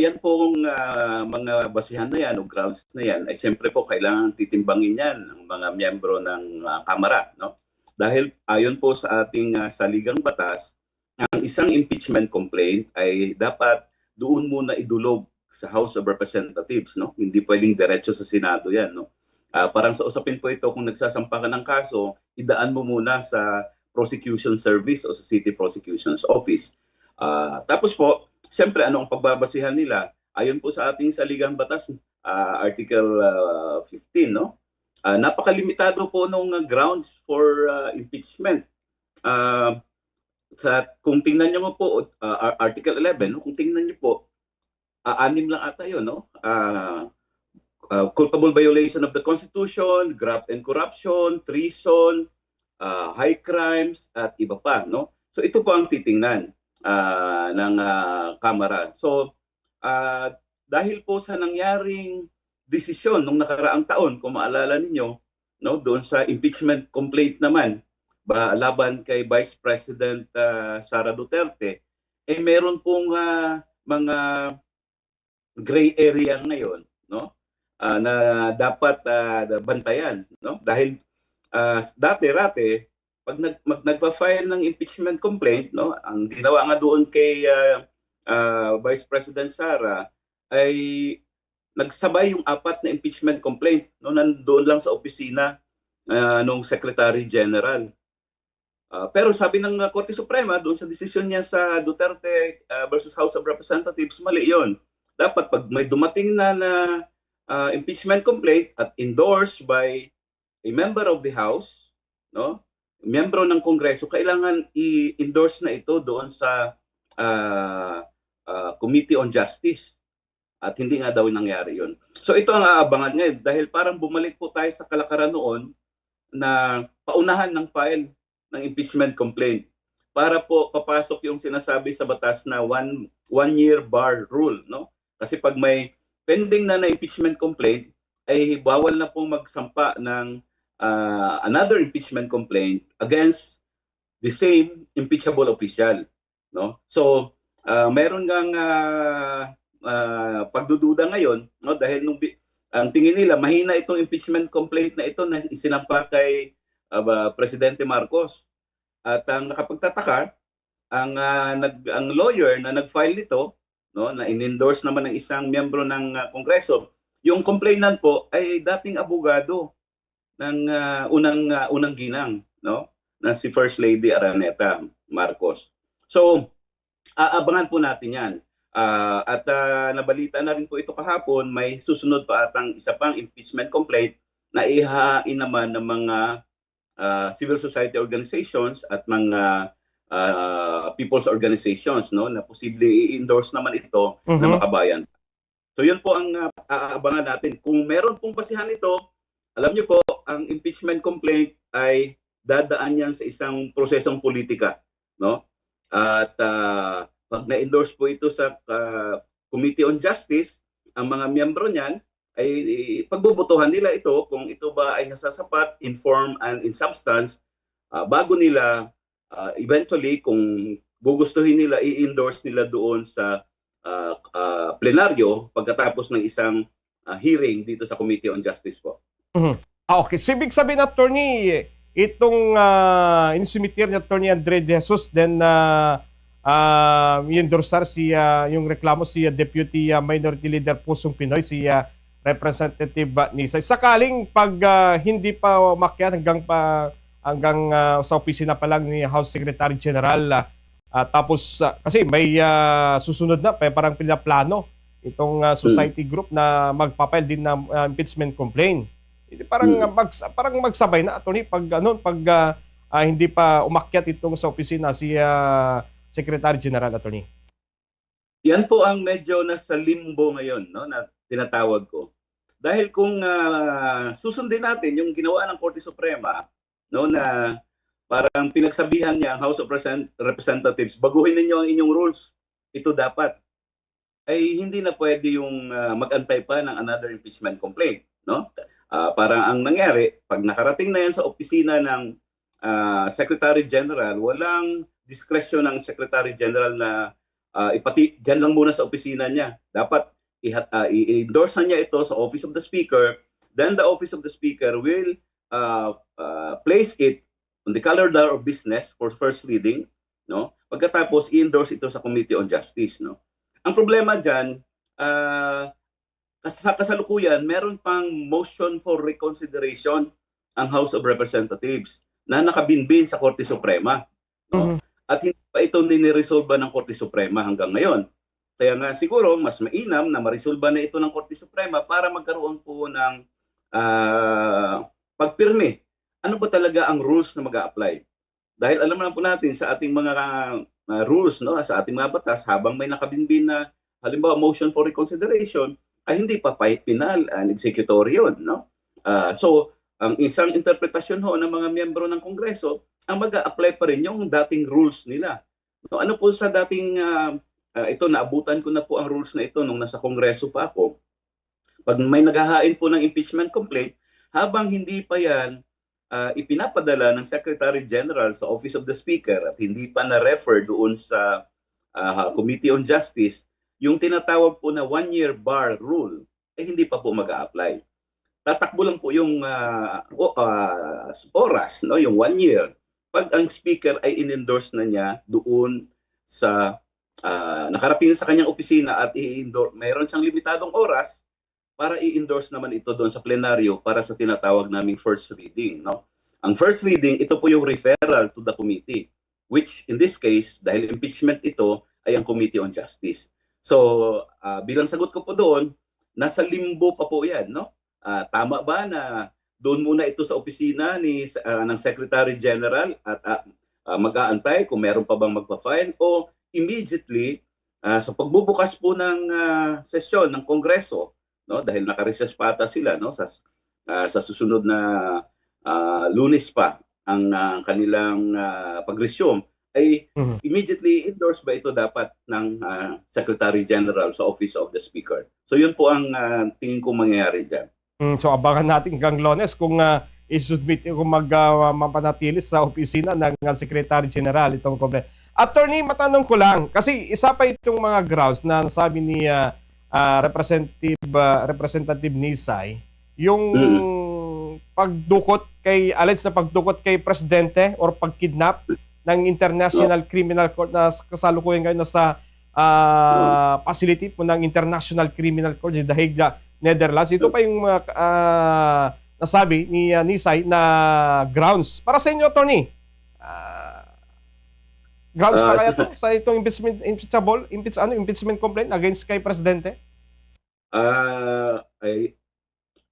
yan pong mga basihan na yan o grounds na yan, ay siyempre po kailangan titimbangin yan ng mga miyembro ng Kamara. No? Dahil ayon po sa ating saligang batas, ang isang impeachment complaint ay dapat doon muna idulog sa House of Representatives. No? Hindi pwedeng diretso sa Senado yan. No? Parang sa usapin po ito, kung nagsasampa ka ng kaso, idaan mo muna sa prosecution service o sa city prosecution's office. Tapos po, siyempre ano ang pagbabasihan nila? Ayon po sa ating saligang batas, Article 15, no? Napakalimitado po nung grounds for impeachment. Kung tingnan niyo po, Article 11, no? Kung tingnan niyo po, anim lang ata yun, no? Culpable violation of the Constitution, graft and corruption, treason, high crimes, at iba pa, no? So ito po ang titingnan ng Kamara. So dahil po sa nangyaring desisyon nung nakaraang taon, kung maalala ninyo, no, doon sa impeachment complaint naman laban kay Vice President Sara Duterte, meron pong mga gray area ngayon, no, na dapat bantayan, no, dahil dati-rati pag nagpa-file ng impeachment complaint, no, ang ginawa nga doon kay Vice President Sara ay nagsabay yung 4 na impeachment complaint, no, nandoon lang sa opisina nung Secretary General. Pero sabi ng Korte Suprema doon sa desisyon niya sa Duterte versus House of Representatives, mali yun. Dapat pag may dumating na impeachment complaint at endorsed by a member of the House, no, miyembro ng Kongreso, kailangan i-endorse na ito doon sa Committee on Justice. At hindi nga daw nangyari yun. So ito ang aabangan ngayon dahil parang bumalik po tayo sa kalakaran noon na paunahan ng file ng impeachment complaint para po papasok yung sinasabi sa batas na one year bar rule, no? Kasi pag may pending na impeachment complaint, ay bawal na pong magsampa ng another impeachment complaint against the same impeachable official, no? So meron ngang pagdududa ngayon, no, dahil ang tingin nila mahina itong impeachment complaint na ito na isinampa kay Presidente Marcos. At ang nakapagtataka, ang lawyer na nag-file nito, no, na in-endorse naman ng isang miyembro ng Kongreso, yung complainant po ay dating abogado ng unang ginang, no, na si First Lady Araneta Marcos. So aabangan po natin 'yan. At nabalita na rin po ito kahapon, may susunod pa atang isa pang impeachment complaint na ihahain naman ng mga civil society organizations at mga people's organizations, no, na posible i-endorse naman ito na makabayan. So yun po ang aabangan natin. Kung meron pong basihan ito, alam niyo po, ang impeachment complaint ay dadaan yan sa isang prosesong politika, no? At pag na-endorse po ito sa Committee on Justice, ang mga miyembro niyan ay pagbobotohan nila ito kung ito ba ay nasasapat in form and in substance bago nila eventually kung gugustuhin nila i-endorse nila doon sa plenaryo pagkatapos ng isang hearing dito sa Committee on Justice po. Okay, so ibig sabihin, Attorney, itong insumitir ni Attorney Andre De Jesus, then i-endorsar yung reklamo si Deputy Minority Leader Pusong Pinoy, si Representative Nisay. Sakaling pag hindi pa umakyat hanggang sa opisina pa lang ni House Secretary General, tapos kasi may susunod na, parang pinaplano itong society group na magpapile din ng impeachment complaint. Parang magsabay na, Attorney, pag hindi pa umakyat itong sa opisina si Secretary General, Attorney. Yan po ang medyo nasa limbo ngayon, no, na tinatawag ko. Dahil kung susundin natin yung ginawa ng Korte Suprema, no, na parang pinagsabihan niya ang House of Representatives, baguhin ninyo ang inyong rules. Ito dapat. Ay hindi na pwede yung mag-antay pa ng another impeachment complaint, no? Parang ang nangyari, pag nakarating na yan sa opisina ng Secretary General, walang discretion ng Secretary General na dyan lang muna sa opisina niya. Dapat i-endorse na niya ito sa Office of the Speaker. Then the Office of the Speaker will place it on the calendar of business for first reading, no? Pagkatapos i-endorse ito sa Committee on Justice, no? Ang problema diyan, sa kasalukuyan, meron pang motion for reconsideration ang House of Representatives na nakabinbin sa Korte Suprema, no? At hindi pa ito niniresolba ng Korte Suprema hanggang ngayon. Kaya nga siguro mas mainam na marisolba na ito ng Korte Suprema para magkaroon po ng pagpirme. Ano ba talaga ang rules na mag-a-apply? Dahil alam naman po natin sa ating mga rules, no, sa ating mga batas, habang may nakabinbin na halimbawa motion for reconsideration, ay hindi pa final and executory yun, no? So, ang isang interpretasyon ho ng mga miyembro ng Kongreso, ang mag-a-apply pa rin yung dating rules nila. No, ano po sa dating, ito, naabutan ko na po ang rules na ito nung nasa Kongreso pa ako. Pag may naghahain po ng impeachment complaint, habang hindi pa yan ipinapadala ng Secretary General sa Office of the Speaker at hindi pa na-refer doon sa Committee on Justice, yung tinatawag po na one-year bar rule, hindi pa po mag-a-apply. Tatakbo lang po yung oras, no, yung 1 year. Pag ang Speaker ay in-endorse na niya doon sa nakarating sa kanyang opisina at i-endorse, mayroon siyang limitadong oras para i-endorse naman ito doon sa plenaryo para sa tinatawag naming first reading, no? Ang first reading, ito po yung referral to the committee, which in this case, dahil impeachment ito, ay ang Committee on Justice. So, bilang sagot ko po doon, nasa limbo pa po yan, no? Tama ba na doon muna ito sa opisina ng Secretary General at mag-aantay kung meron pa bang magpa-file o immediately sa pagbubukas po ng sesyon ng Kongreso, no, dahil naka-recess pa ata sila, no, sa susunod na Lunes pa ang kanilang pag-resume, ay immediately endorse ba ito dapat ng Secretary General sa Office of the Speaker. So yun po ang tingin ko mangyayari dyan. So abangan natin hanggang Lunes kung i-submit, kung mapanatili sa opisina ng Secretary General itong kompleta. Attorney, matanong ko lang, kasi isa pa itong mga grounds na nasabi ni Representative Nisay, yung alleged na pagdukot kay Presidente or pagkidnap ng International Criminal Court na kasalukuyan ngayon nasa facility po ng International Criminal Court sa The Hague, Netherlands. Ito pa yung nasabi ni Nisay na grounds. Para sa inyo, Attorney, grounds pa kaya to sa itong impeachment complaint against kay Presidente?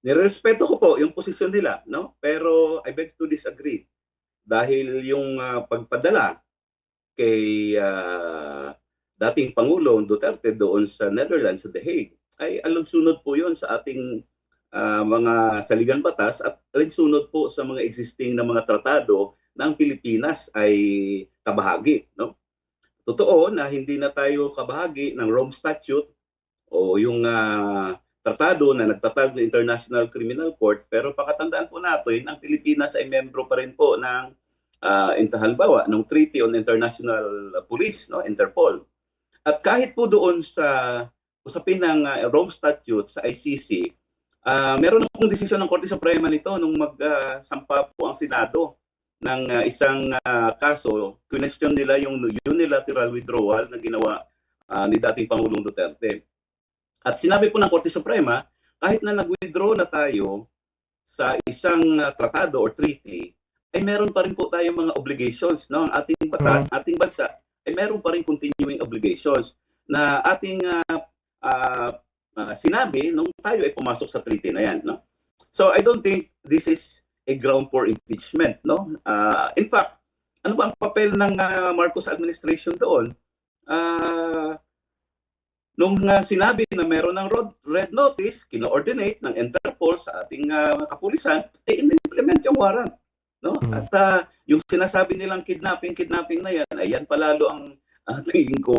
Nirespeto ko po yung posisyon nila, no? Pero I beg to disagree. Dahil yung pagpadala kay dating Pangulong Duterte doon sa Netherlands, sa The Hague, ay alinsunod po yun sa ating mga saligang batas at alinsunod po sa mga existing na mga tratado ng Pilipinas ay kabahagi, no? Totoo na hindi na tayo kabahagi ng Rome Statute o yung tratado na nagtatag ng International Criminal Court, pero pakatandaan po natin ang Pilipinas ay membro pa rin po ng halimbawa ng Treaty on International Police, no, Interpol. At kahit po doon sa usapin ng Rome Statute sa ICC, meron na pong desisyon ng Korte Suprema nito nung magsampa po ang Senado ng isang kaso. Question nila yung unilateral withdrawal na ginawa ni dating Pangulong Duterte. At sinabi po ng Korte Suprema, kahit na nag-withdraw na tayo sa isang tratado or treaty, ay meron pa rin po tayong mga obligations, no? Ang ating bansa ay meron pa rin continuing obligations na ating sinabi nung tayo ay pumasok sa treaty na yan, no? So I don't think this is a ground for impeachment, no? In fact, ano ba ang papel ng Marcos administration doon? Nung sinabi na meron ng red notice, kino-ordinate ng Interpol sa ating kapulisan, in-implement yung warrant, no? At yung sinasabi nilang kidnapping na yan, ay yan palalo ang tingin ko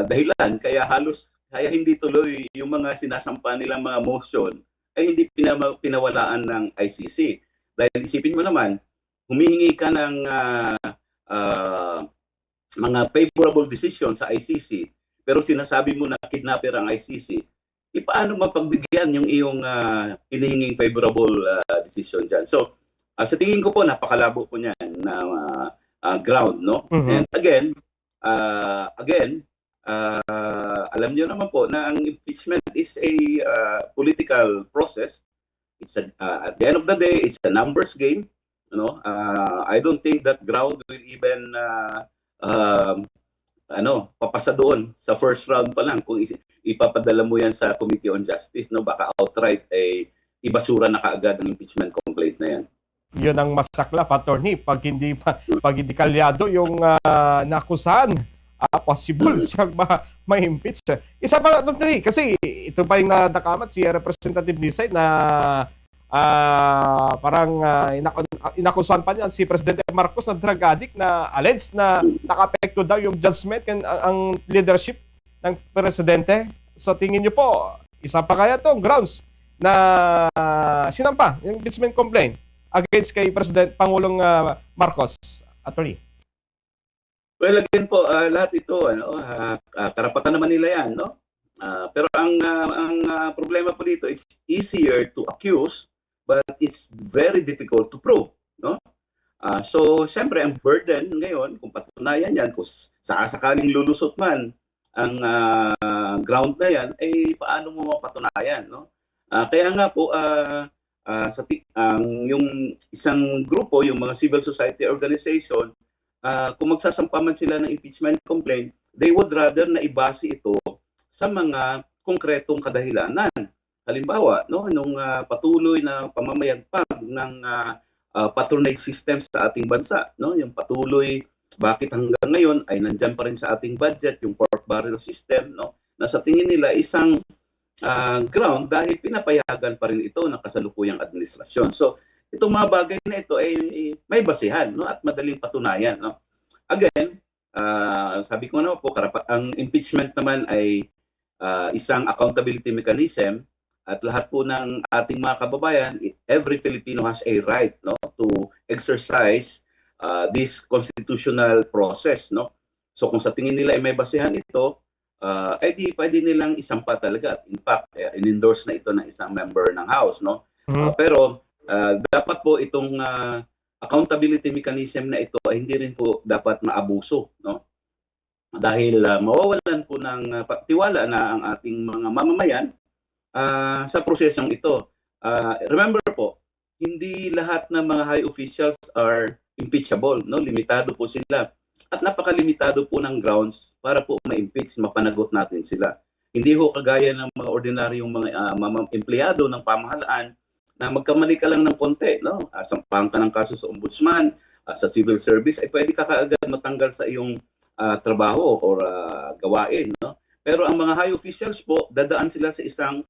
dahilan kaya hindi tuloy yung mga sinasampa nilang mga motion ay hindi pinawalaan ng ICC. Dahil isipin mo naman, humihingi ka ng mga favorable decision sa ICC, pero sinasabi mo na kidnapper ang ICC, paano mapagbigyan yung iyong hinihinging favorable decision dyan? So, sa tingin ko po, napakalabo po niyan na ground, no? And again, alam niyo naman po na ang impeachment is a political process. It's at the end of the day, it's a numbers game. You know, I don't think that ground will even papasa doon sa first round pa lang kung ipapadala mo yan sa Committee on Justice, no? Baka outright ibasura na kaagad ang impeachment complaint na yan. Yun ang masaklap, attorney, pag hindi kalyado yung nakusahan, possible siyang ma-impeach. Isa pa, attorney, kasi ito pa yung nakamat si Representative Nisay na parang inakusahan pa niya si Presidente Marcos na drug addict na alleged na nakapekto daw yung judgment ang leadership ng Presidente. So tingin niyo po, isa pa kaya to grounds na sinampa yung impeachment complaint against kay Pangulong Marcos, attorney? Well, again po, lahat ito, karapatan naman nila yan, no? Pero ang problema po dito, it's easier to accuse, but it's very difficult to prove, no? So, siyempre, ang burden ngayon, kung patunayan yan, kung sakaling lulusot man ang ground na yan, ay paano mo mapatunayan, no? Kaya nga po, yung isang grupo, yung mga civil society organization, kung magsasampa man sila ng impeachment complaint, they would rather na ibase ito sa mga konkretong kadahilanan. Halimbawa, no, nung patuloy na pamamayagpag ng patronage system sa ating bansa, no, yung patuloy bakit hanggang ngayon ay nandiyan pa rin sa ating budget yung pork barrel system, no, na sa tingin nila isang ground dahil pinapayagan pa rin ito ng kasalukuyang administrasyon. So, itong mga bagay na ito ay may basihan, no, at madaling patunayan, no. Again, sabi ko naman po, ang impeachment naman ay isang accountability mechanism at lahat po ng ating mga kababayan, every Filipino has a right, no, to exercise this constitutional process, no. So kung sa tingin nila ay may basihan ito, ay di pwede nilang isampa talaga. In fact, in-endorse na ito ng isang member ng House, no. Pero dapat po itong accountability mechanism na ito ay hindi rin po dapat maabuso, no? Dahil mawawalan po ng tiwala na ang ating mga mamamayan sa prosesong ito. Remember po, hindi lahat ng mga high officials are impeachable, no? Limitado po sila. At napakalimitado po ng grounds para po ma-impeach, mapanagot natin sila. Hindi ho kagaya ng mga ordinaryong mga empleyado ng pamahalaan na magkamali ka lang ng konti, no? Sampahan ka ng kaso sa ombudsman, sa civil service, ay pwede ka kaagad matanggal sa iyong trabaho or gawain, no? Pero ang mga high officials po, dadaan sila sa isang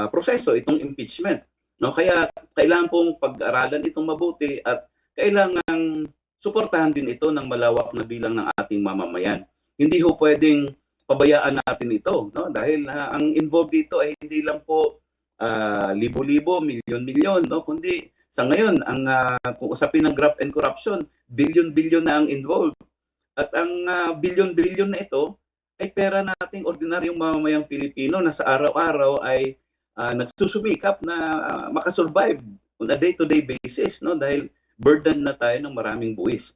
proseso, itong impeachment, no? Kaya kailangan pong pag-aralan itong mabuti at kailangan suportahan din ito ng malawak na bilang ng ating mamamayan. Hindi ho pwedeng pabayaan natin ito, no? Dahil ang involved dito ay hindi lang po libo-libo, milyon-milyon, no? Kundi sa ngayon, kung usapin ng graft and corruption, bilyon-bilyon na ang involved. At ang bilyon-bilyon na ito ay pera nating ordinaryong mamamayang Pilipino na sa araw-araw ay nagsusumikap na makasurvive on a day-to-day basis, no? Dahil burden na tayo ng maraming buwis.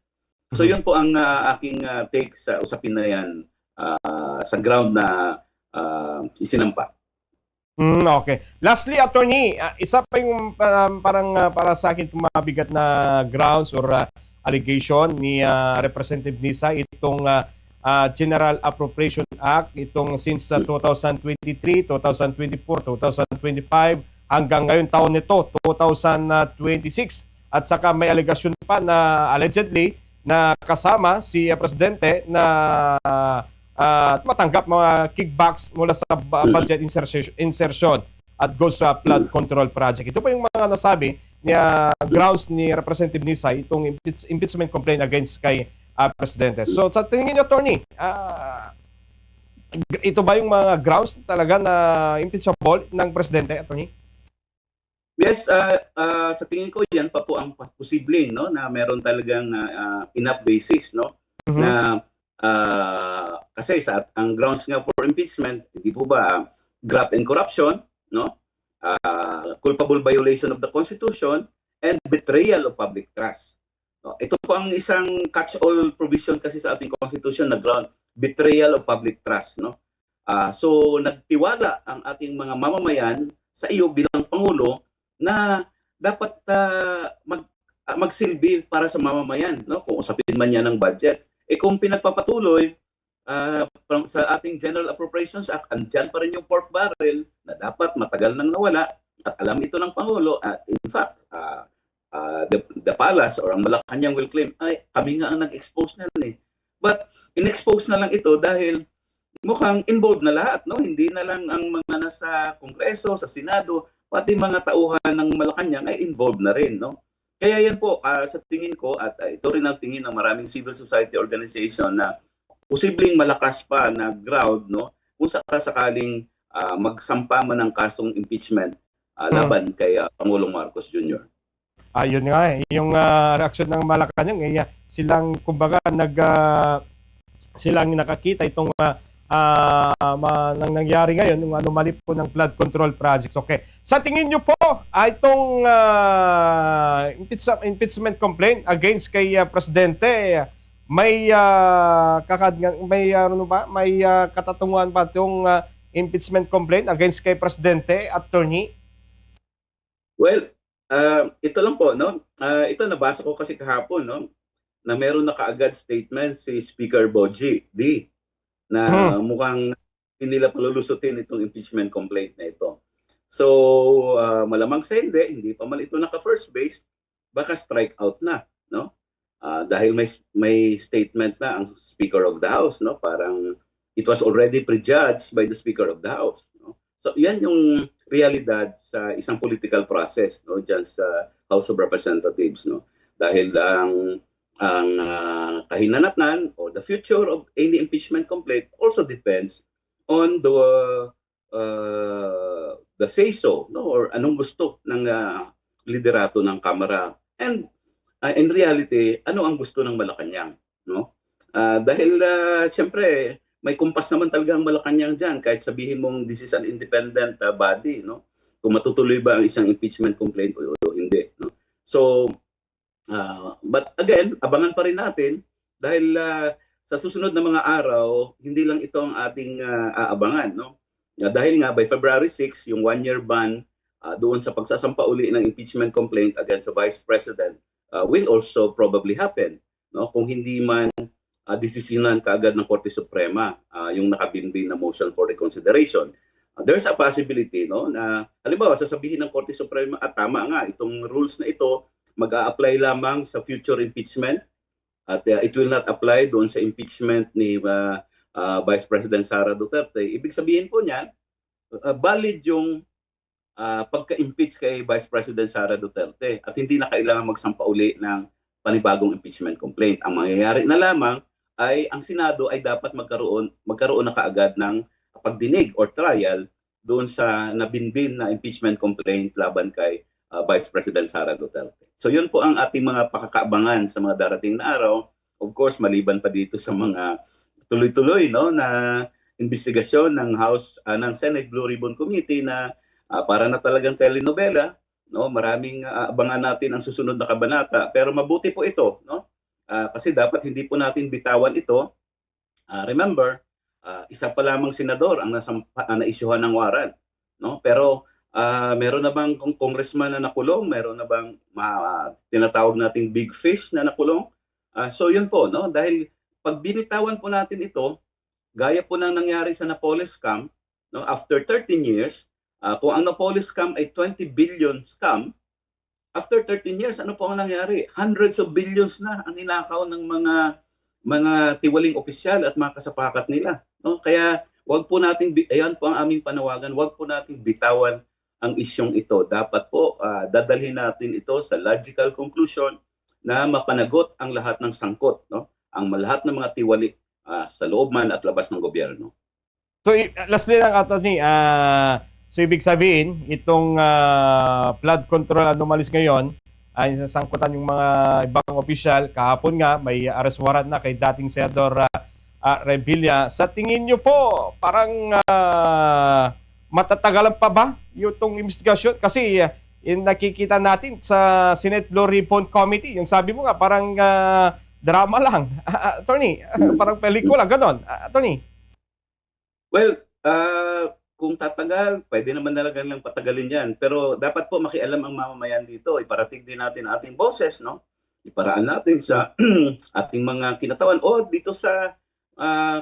So yun po ang aking take sa usapin na yan sa ground na isinampa. Okay. Lastly, attorney, isa pa yung parang para sa akin mabigat na grounds or allegation ni Representative Nisa, itong General Appropriation Act, itong since 2023, 2024, 2025, hanggang ngayon taon nito, 2026. At saka may allegation pa na allegedly na kasama si Presidente na matanggap mga kickbacks mula sa budget insertion at goes sa flood control project. Ito pa yung mga nasabi ni grounds ni Representative Nisay, itong impeachment complaint against kay Presidente. So sa tingin niyo, attorney, ito ba yung mga grounds talaga na impeachable ng Presidente, attorney? Yes, sa tingin ko yan pa po ang posibleng, no, na meron talagang enough basis, no, na Kasi ang grounds nga for impeachment, hindi po ba graft and corruption, no? Culpable violation of the Constitution and betrayal of public trust. No, ito po ang isang catch-all provision kasi sa ating Constitution na ground, betrayal of public trust, no? So nagtiwala ang ating mga mamamayan sa iyo bilang Pangulo na dapat magsilbi para sa mamamayan, no? Kung usapin man yan ng budget. Kung pinagpapatuloy sa ating General Appropriations Act, andyan pa rin yung pork barrel na dapat matagal nang nawala at alam ito ng Pangulo. At in fact, the palace or ang Malacanang will claim, ay, kami nga ang nag-expose na rin eh. But in-expose na lang ito dahil mukhang involved na lahat, no? Hindi na lang ang mga nasa Kongreso, sa Senado, pati mga tauhan ng Malacanang ay involved na rin, no? Kaya yan po, sa tingin ko, at ito rin ang tingin ng maraming civil society organization na posibleng malakas pa na ground, no? Kung sakaling magsampa man ng kasong impeachment laban kay Pangulong Marcos Jr. Ayun nga yung reaksyon ng Malacanang silang kumbaga silang nakakita itong nang nangyari ngayon yung anomaly po ng flood control projects. Okay. Sa tingin niyo po itong impeachment complaint against kay presidente may katatunguhan ba itong impeachment complaint against kay presidente, attorney? Well, ito lang po, no? Ito nabasa ko kasi kahapon, no? Na meron na kaagad statement si Speaker Boji D na mukhang hindi nila palulusutin itong impeachment complaint na ito. So, malamang sa hindi pa man ito naka-first base, baka strike out na, no? Dahil may statement na ang Speaker of the House, no? Parang it was already prejudged by the Speaker of the House, no? So, yan yung realidad sa isang political process, no, diyan sa House of Representatives, no. Dahil ang kahinanatnan or the future of any impeachment complaint also depends on the say so, no, or anong gusto ng liderato ng Kamara, and in reality ano ang gusto ng Malacanang, no? Dahil siyempre may kumpas naman talaga ang Malacanang diyan kahit sabihin mong this is an independent body, no? Kung matutuloy ba ang isang impeachment complaint o hindi, no? So but again, abangan pa rin natin dahil sa susunod na mga araw, hindi lang ito ang ating aabangan, no? Dahil nga by February 6, yung 1-year ban doon sa pagsasampa uli ng impeachment complaint against the Vice President will also probably happen, no? Kung hindi man desisyonan kaagad ng Korte Suprema yung nakabinbin na motion for reconsideration. There's a possibility, no, na halimbawa sasabihin ng Korte Suprema at tama nga itong rules na ito mag-a-apply lamang sa future impeachment at it will not apply doon sa impeachment ni Vice President Sara Duterte. Ibig sabihin po niyan, valid yung pagka-impeach kay Vice President Sara Duterte at hindi na kailangan magsampa uli ng panibagong impeachment complaint. Ang mangyayari na lamang ay ang Senado ay dapat magkaroon na kaagad ng pagdinig or trial doon sa nabinbin na impeachment complaint laban kay Vice President Sara Duterte. So yun po ang ating mga pakakaabangan sa mga darating na araw. Of course, maliban pa dito sa mga tuloy-tuloy, no, na investigasyon ng ng Senate Blue Ribbon Committee na para na talagang telenovela, no? Maraming abangan natin ang susunod na kabanata. Pero mabuti po ito, no? Kasi dapat hindi po natin bitawan ito. Remember, isa pa lamang senador ang na-isyuhan ng warrant, no? Pero meron na bang congressman na nakulong? Meron na bang tinatawag nating big fish na nakulong? So yun po, no? Dahil pag binitawan po natin ito, gaya po nang nangyari sa Napoles scam, no? After 13 years, kung ang Napoles scam ay 20 billion scam, after 13 years, ano po ang nangyari? Hundreds of billions na ang ninakaw ng mga tiwaling opisyal at mga kasapakat nila, no? Kaya wag po nating, ayan po ang aming panawagan, wag po nating bitawan ang isyong ito. Dapat po dadalhin natin ito sa logical conclusion na mapanagot ang lahat ng sangkot, no? Ang lahat ng mga tiwali sa loob man at labas ng gobyerno. So lastly lang, attorney, so ibig sabihin itong flood control anomalies ngayon ay sasangkutan yung mga ibang opisyal. Kahapon nga may arrest warrant na kay dating Senador Revilla. Sa tingin niyo po, parang matatagalan pa ba yung investigasyon? Kasi nakikita natin sa Senate Blue Ribbon Committee, yung sabi mo nga, parang drama lang. Attorney, parang pelikula, ganon. Attorney. Well, kung tatagal, pwede naman talaga lang patagalin yan. Pero dapat po makialam ang mamamayan dito. Iparating din natin ang ating boses, no? Iparaan natin sa ating mga kinatawan o dito sa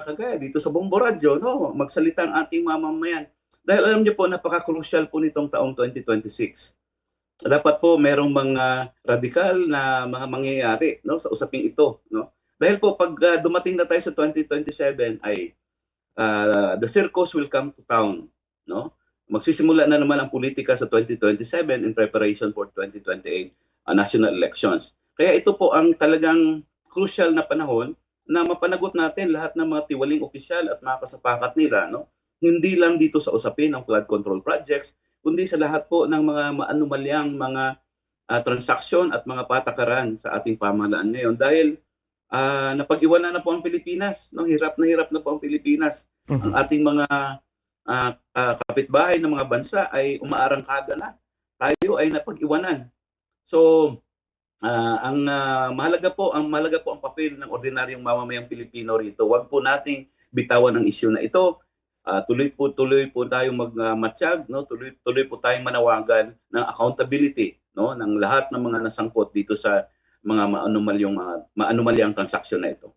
kagaya dito sa Bombo Radyo, no? Magsalita ang ating mamamayan. Dahil alam niyo po, napaka-crucial po nitong taong 2026. Dapat po merong mga radikal na mga mangyayari, no, sa usaping ito, no? Dahil po pag dumating na tayo sa 2027 ay the circus will come to town, no? Magsisimula na naman ang politika sa 2027 in preparation for 2028 national elections. Kaya ito po ang talagang crucial na panahon na mapanagot natin lahat ng mga tiwaling opisyal at mga kasapakat nila, no? Hindi lang dito sa usapin ng flood control projects, kundi sa lahat po ng mga maanumalyang mga transaksyon at mga patakaran sa ating pamahalaan ngayon dahil napag-iwanan na po ang Pilipinas, no? Hirap na po ang Pilipinas. Ang ating mga kapitbahay ng mga bansa ay umaarangkada na. Tayo ay napag-iwanan. So, ang mahalaga po ang papel ng ordinaryong mamamayang Pilipino rito. Huwag po nating bitawan ang isyu na ito. Tuloy po tayong magmatsyag, no? Tuloy po tayong manawagan ng accountability, no, ng lahat ng mga nasangkot dito sa mga maanumalyang transaksyon na ito.